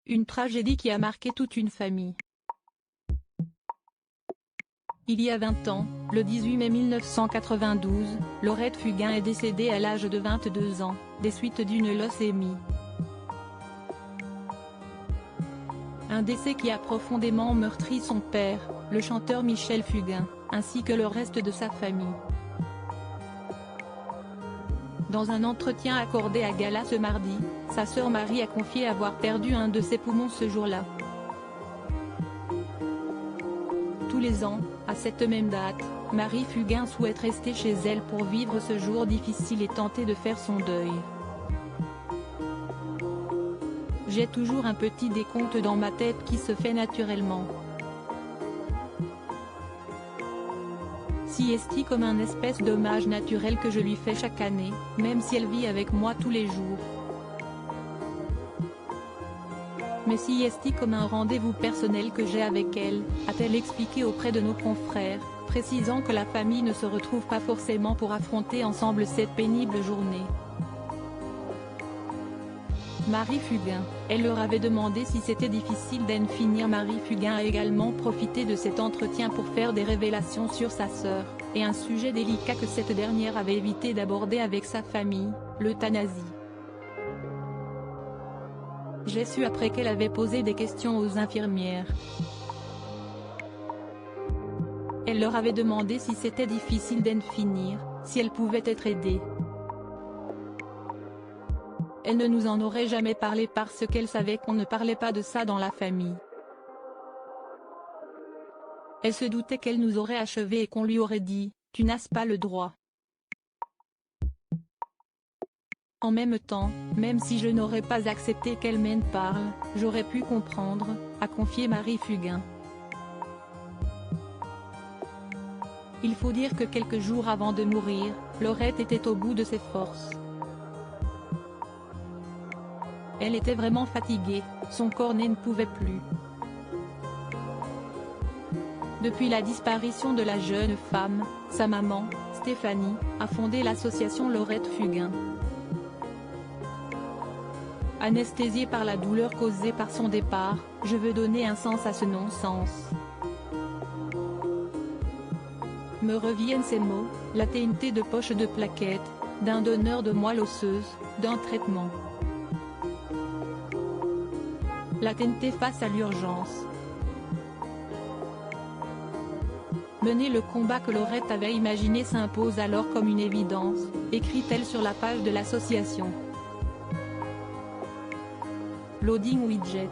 Une tragédie qui a marqué toute une famille. Il y a 20 ans, le 18 mai 1992, Laurette Fugain est décédée à l'âge de 22 ans, des suites d'une leucémie. Un décès qui a profondément meurtri son père, le chanteur Michel Fugain, ainsi que le reste de sa famille. Dans un entretien accordé à Gala ce mardi, sa sœur Marie a confié avoir perdu un de ses poumons ce jour-là. Tous les ans, à cette même date, Marie Fugain souhaite rester chez elle pour vivre ce jour difficile et tenter de faire son deuil. J'ai toujours un petit décompte dans ma tête qui se fait naturellement. Siesti comme un espèce d'hommage naturel que je lui fais chaque année, même si elle vit avec moi tous les jours. Mais siesti comme un rendez-vous personnel que j'ai avec elle, a-t-elle expliqué auprès de nos confrères, précisant que la famille ne se retrouve pas forcément pour affronter ensemble cette pénible journée. Marie Fugain, elle leur avait demandé si c'était difficile d'en finir. Marie Fugain a également profité de cet entretien pour faire des révélations sur sa sœur, et un sujet délicat que cette dernière avait évité d'aborder avec sa famille, l'euthanasie. J'ai su après qu'elle avait posé des questions aux infirmières. Elle leur avait demandé si c'était difficile d'en finir, si elle pouvait être aidée. Elle ne nous en aurait jamais parlé parce qu'elle savait qu'on ne parlait pas de ça dans la famille. Elle se doutait qu'elle nous aurait achevés et qu'on lui aurait dit « Tu n'as pas le droit ». En même temps, même si je n'aurais pas accepté qu'elle m'en parle, j'aurais pu comprendre, a confié Marie Fugain. Il faut dire que quelques jours avant de mourir, Laurette était au bout de ses forces. Elle était vraiment fatiguée, son corps n'en pouvait plus. Depuis la disparition de la jeune femme, sa maman, Stéphanie, a fondé l'association Laurette Fugain. Anesthésiée par la douleur causée par son départ, je veux donner un sens à ce non-sens. Me reviennent ces mots, la TNT de poche de plaquettes, d'un donneur de moelle osseuse, d'un traitement. La TNT face à l'urgence. Mener le combat que Laurette avait imaginé s'impose alors comme une évidence, écrit-elle sur la page de l'association. Loading widget.